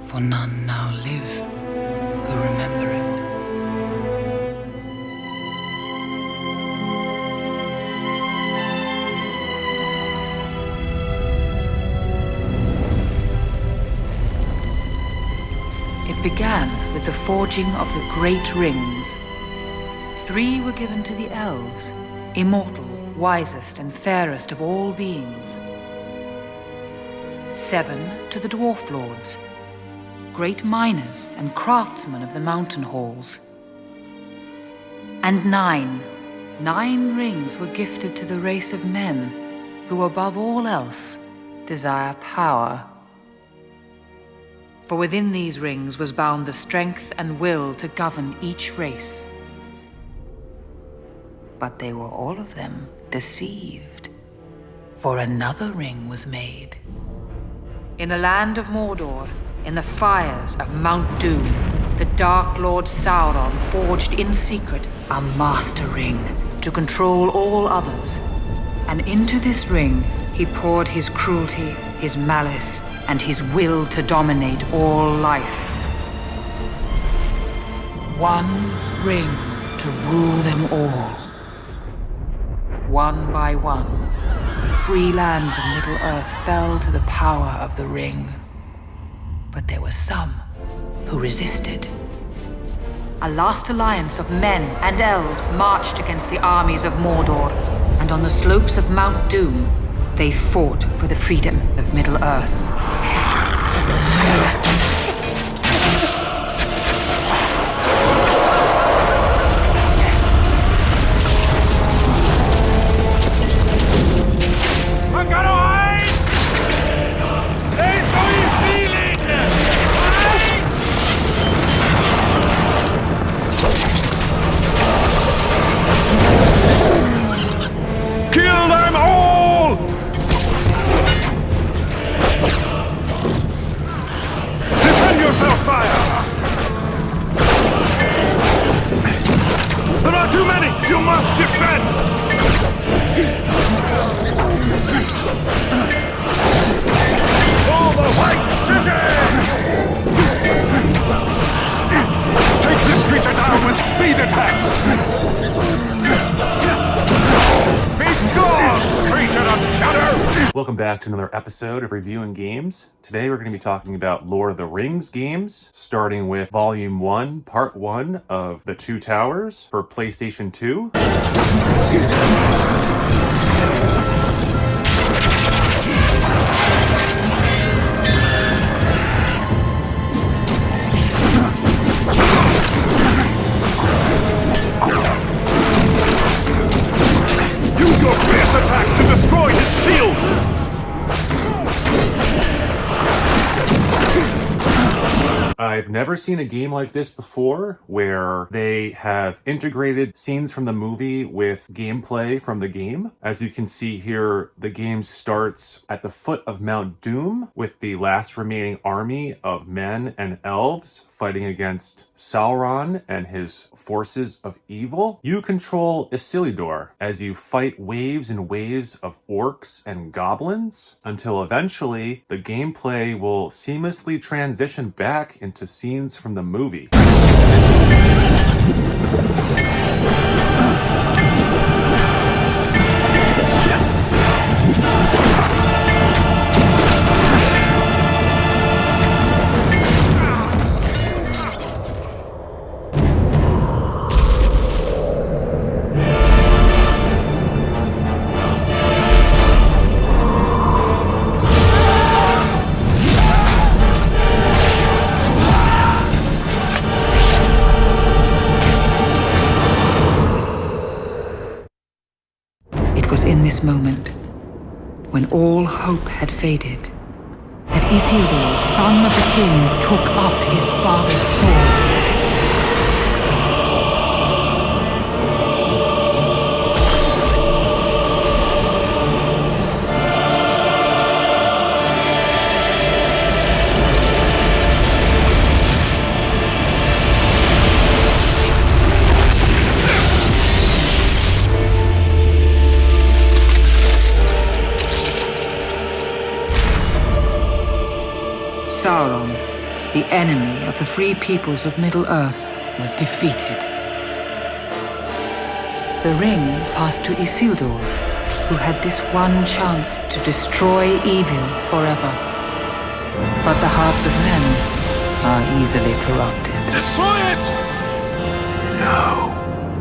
for none now live who remember it. It began with the forging of the great rings. 3 were given to the elves, immortal, wisest and fairest of all beings. 7 to the dwarf lords, great miners and craftsmen of the mountain halls. And 9 rings were gifted to the race of men who above all else desire power. For within these rings was bound the strength and will to govern each race. But they were all of them deceived, for another ring was made. In the land of Mordor, in the fires of Mount Doom, the Dark Lord Sauron forged in secret a master ring to control all others. And into this ring he poured his cruelty, his malice, and his will to dominate all life. One ring to rule them all. One by one, the free lands of Middle-earth fell to the power of the ring. But there were some who resisted. A last alliance of men and elves marched against the armies of Mordor, and on the slopes of Mount Doom, they fought for the freedom of Middle-earth. Kill them all! Defend yourself, sire! There are too many! You must defend! For the White City! Take this creature down with speed attacks! Welcome back to another episode of Reviewing Games. Today we're going to be talking about Lord of the Rings games, starting with Volume 1, Part 1 of The Two Towers for PlayStation 2. Use your fierce attack to destroy his shield! I've never seen a game like this before, where they have integrated scenes from the movie with gameplay from the game. As you can see here, the game starts at the foot of Mount Doom with the last remaining army of men and elves fighting against Sauron and his forces of evil. You control Isildur as you fight waves and waves of orcs and goblins until eventually the gameplay will seamlessly transition back into scenes from the movie. It was in this moment, when all hope had faded, that Isildur, son of the king, took up his father's sword. Sauron, the enemy of the free peoples of Middle-earth, was defeated. The ring passed to Isildur, who had this one chance to destroy evil forever. But the hearts of men are easily corrupted. Destroy it! No.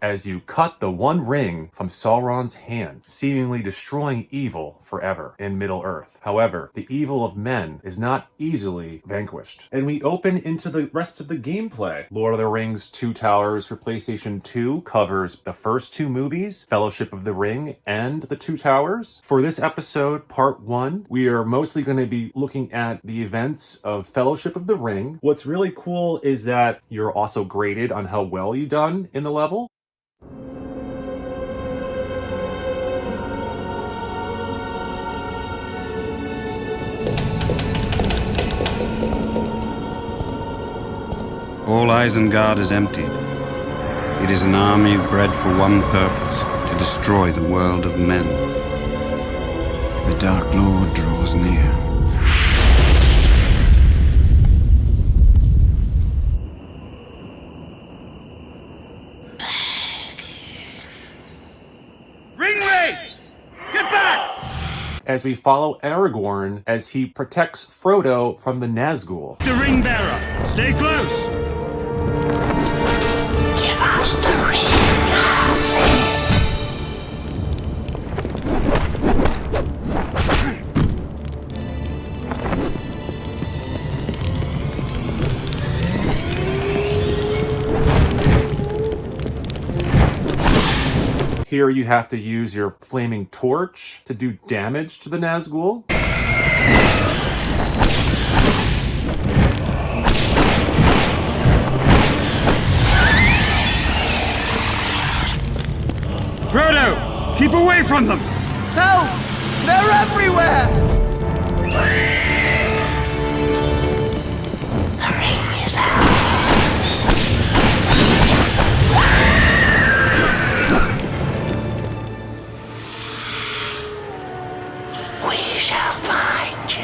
As you cut the one ring from Sauron's hand, seemingly destroying evil forever in Middle-earth. However, the evil of men is not easily vanquished. And we open into the rest of the gameplay. Lord of the Rings Two Towers for PlayStation 2 covers the first two movies, Fellowship of the Ring and The Two Towers. For this episode, part 1, we are mostly going to be looking at the events of Fellowship of the Ring. What's really cool is that you're also graded on how well you've done in the level. All Isengard is emptied. It is an army bred for one purpose, to destroy the world of men. The Dark Lord draws near. Ringwraiths! Get back! As we follow Aragorn as he protects Frodo from the Nazgul. The ring bearer! Stay close! Give us the ring, Here you have to use your flaming torch to do damage to the Nazgul. Frodo! Keep away from them! Help! They're everywhere! the ring is out. We shall find you.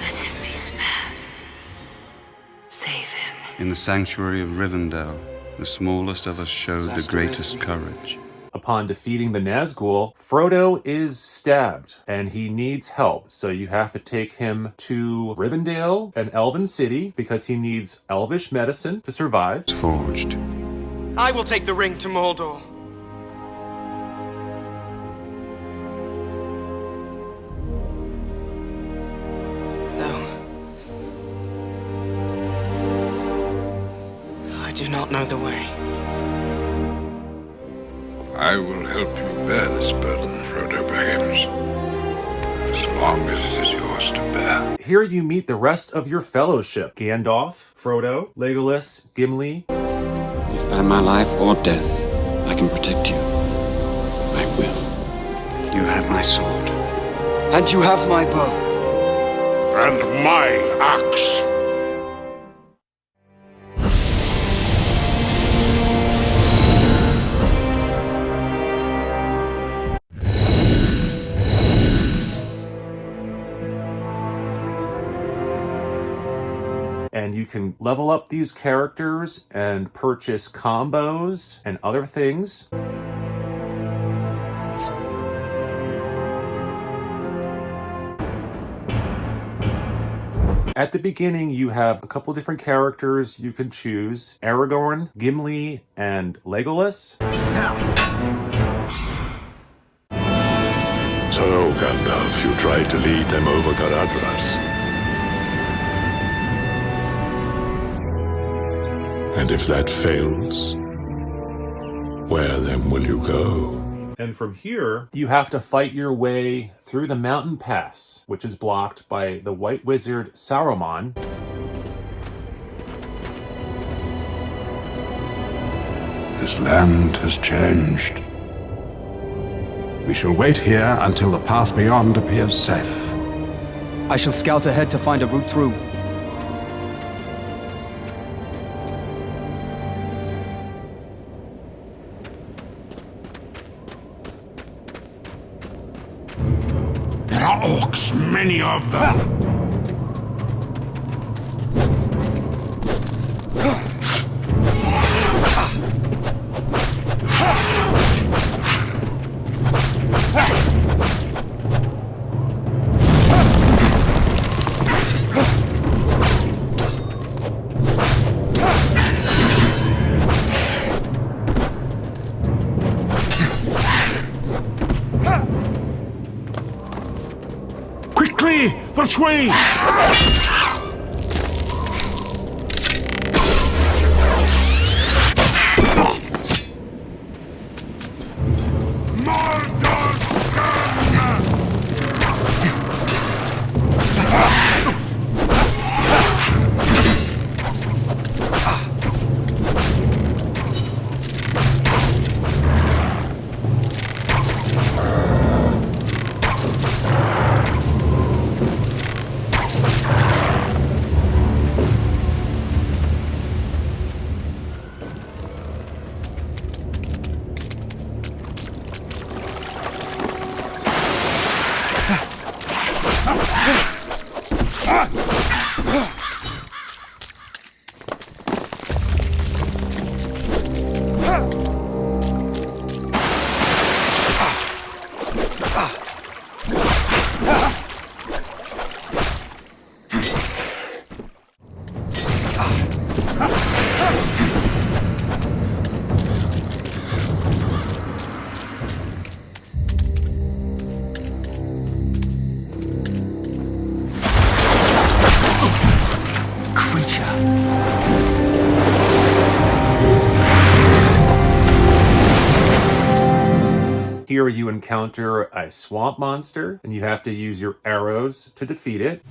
Let him be spared. Save him. In the sanctuary of Rivendell, the smallest of us showed the greatest courage. Upon defeating the Nazgul, Frodo is stabbed and he needs help. So you have to take him to Rivendell, an elven city, because he needs elvish medicine to survive. Forged. I will take the ring to Mordor. Though I do not know the way. I will help you bear this burden, Frodo Baggins, as long as it is yours to bear. Here you meet the rest of your fellowship. Gandalf, Frodo, Legolas, Gimli. If by my life or death I can protect you, I will. You have my sword. And you have my bow. And my axe. And you can level up these characters and purchase combos and other things. At the beginning, you have a couple different characters you can choose. Aragorn, Gimli, and Legolas. So, Gandalf, you tried to lead them over Garadras. And if that fails, where then will you go? And from here, you have to fight your way through the mountain pass, which is blocked by the White Wizard Saruman. This land has changed. We shall wait here until the path beyond appears safe. I shall scout ahead to find a route through. There are orcs, many of them. Quickly, this way! Here you encounter a swamp monster, and you have to use your arrows to defeat it.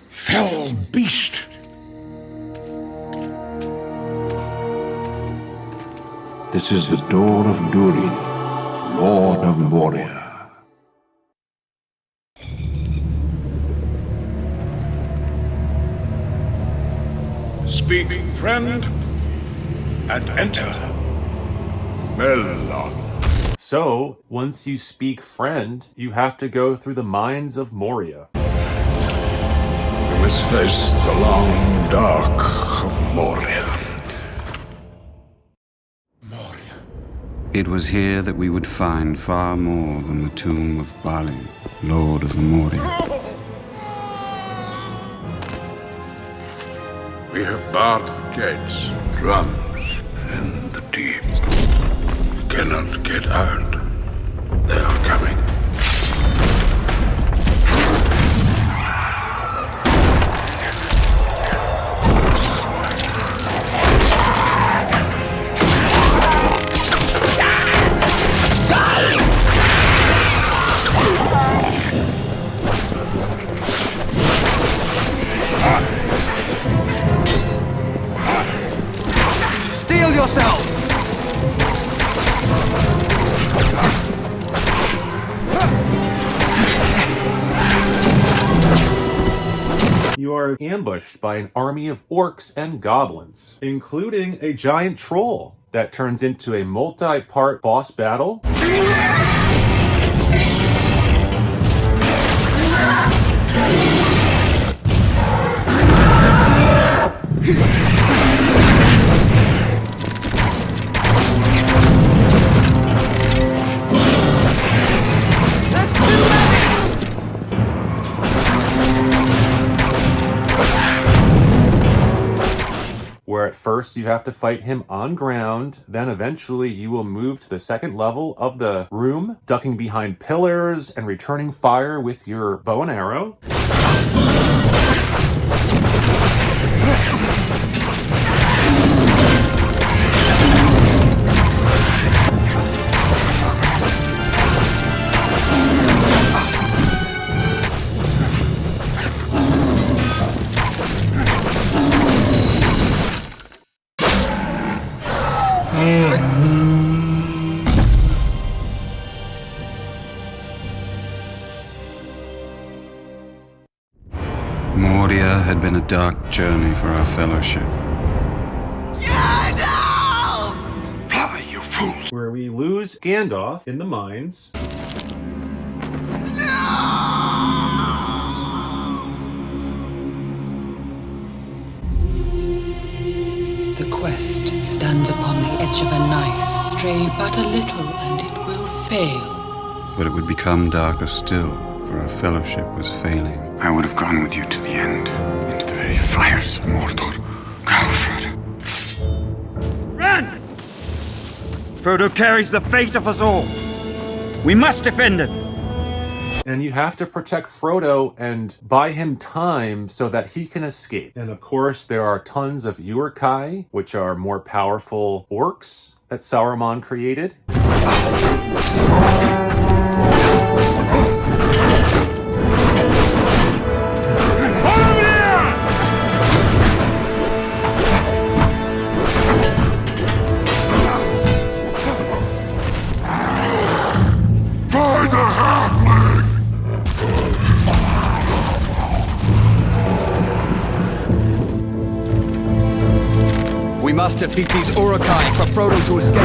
Fell beast! This is the dawn of Durin, Lord of Moria. Speak, friend, and enter. Melon. So, once you speak friend, you have to go through the mines of Moria. We must face the long dark of Moria. It was here that we would find far more than the tomb of Balin, Lord of Moria. We have barred the gates, drums in the deep. We cannot get out. They are coming. Steel yourselves! You are ambushed by an army of orcs and goblins, including a giant troll that turns into a multi-part boss battle. That's too many! where at first you have to fight him on ground, then eventually you will move to the second level of the room, ducking behind pillars and returning fire with your bow and arrow. Moria had been a dark journey for our fellowship. Fly, you fools! Where we lose Gandalf in the mines. The quest stands upon the edge of a knife. Stray but a little and it will fail. But it would become darker still, for our fellowship was failing. I would have gone with you to the end, into the very fires of Mordor. Go, Frodo. Run! Frodo carries the fate of us all. We must defend him. And you have to protect Frodo and buy him time so that he can escape. And of course, there are tons of Uruk-hai, which are more powerful orcs that Sauron created. We must defeat these Uruk-hai for Frodo to escape.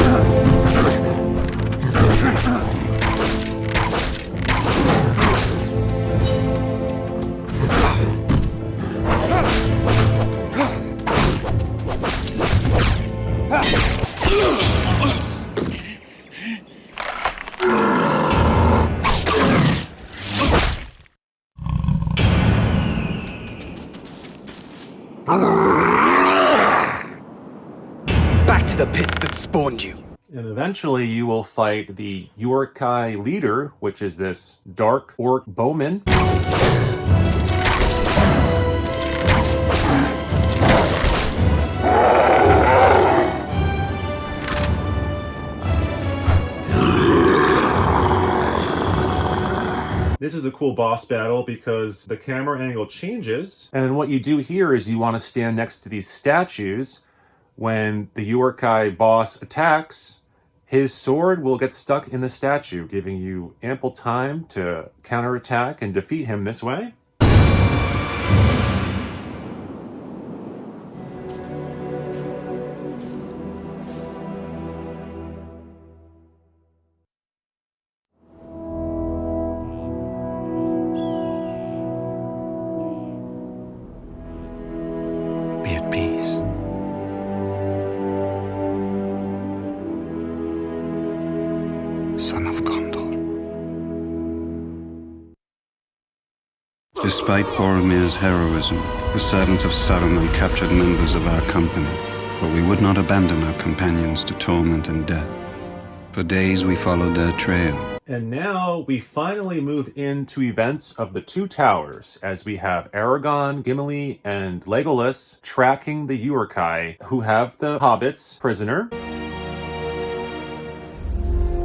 Back to the pits that spawned you. And eventually you will fight the Uruk-hai leader, which is this dark orc bowman. This is a cool boss battle because the camera angle changes. And what you do here is you want to stand next to these statues. When the Uruk-hai boss attacks, his sword will get stuck in the statue, giving you ample time to counterattack and defeat him this way. Be at peace. Son of Gondor. Despite Boromir's heroism, the servants of Saruman captured members of our company, but we would not abandon our companions to torment and death. For days we followed their trail. And now we finally move into events of the Two Towers, as we have Aragorn, Gimli, and Legolas tracking the Uruk-hai, who have the hobbits prisoner.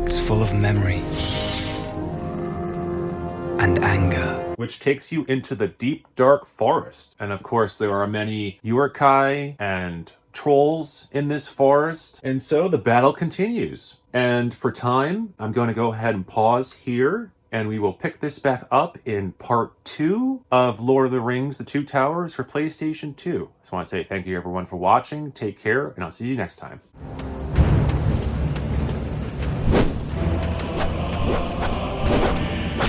It's full of memory and anger. Which takes you into the deep, dark forest. And of course, there are many Uruk-hai and trolls in this forest. And so the battle continues. And for time, I'm going to go ahead and pause here. And we will pick this back up in part 2 of Lord of the Rings, The Two Towers for PlayStation 2. Just want to say thank you everyone for watching. Take care, and I'll see you next time.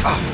Ah.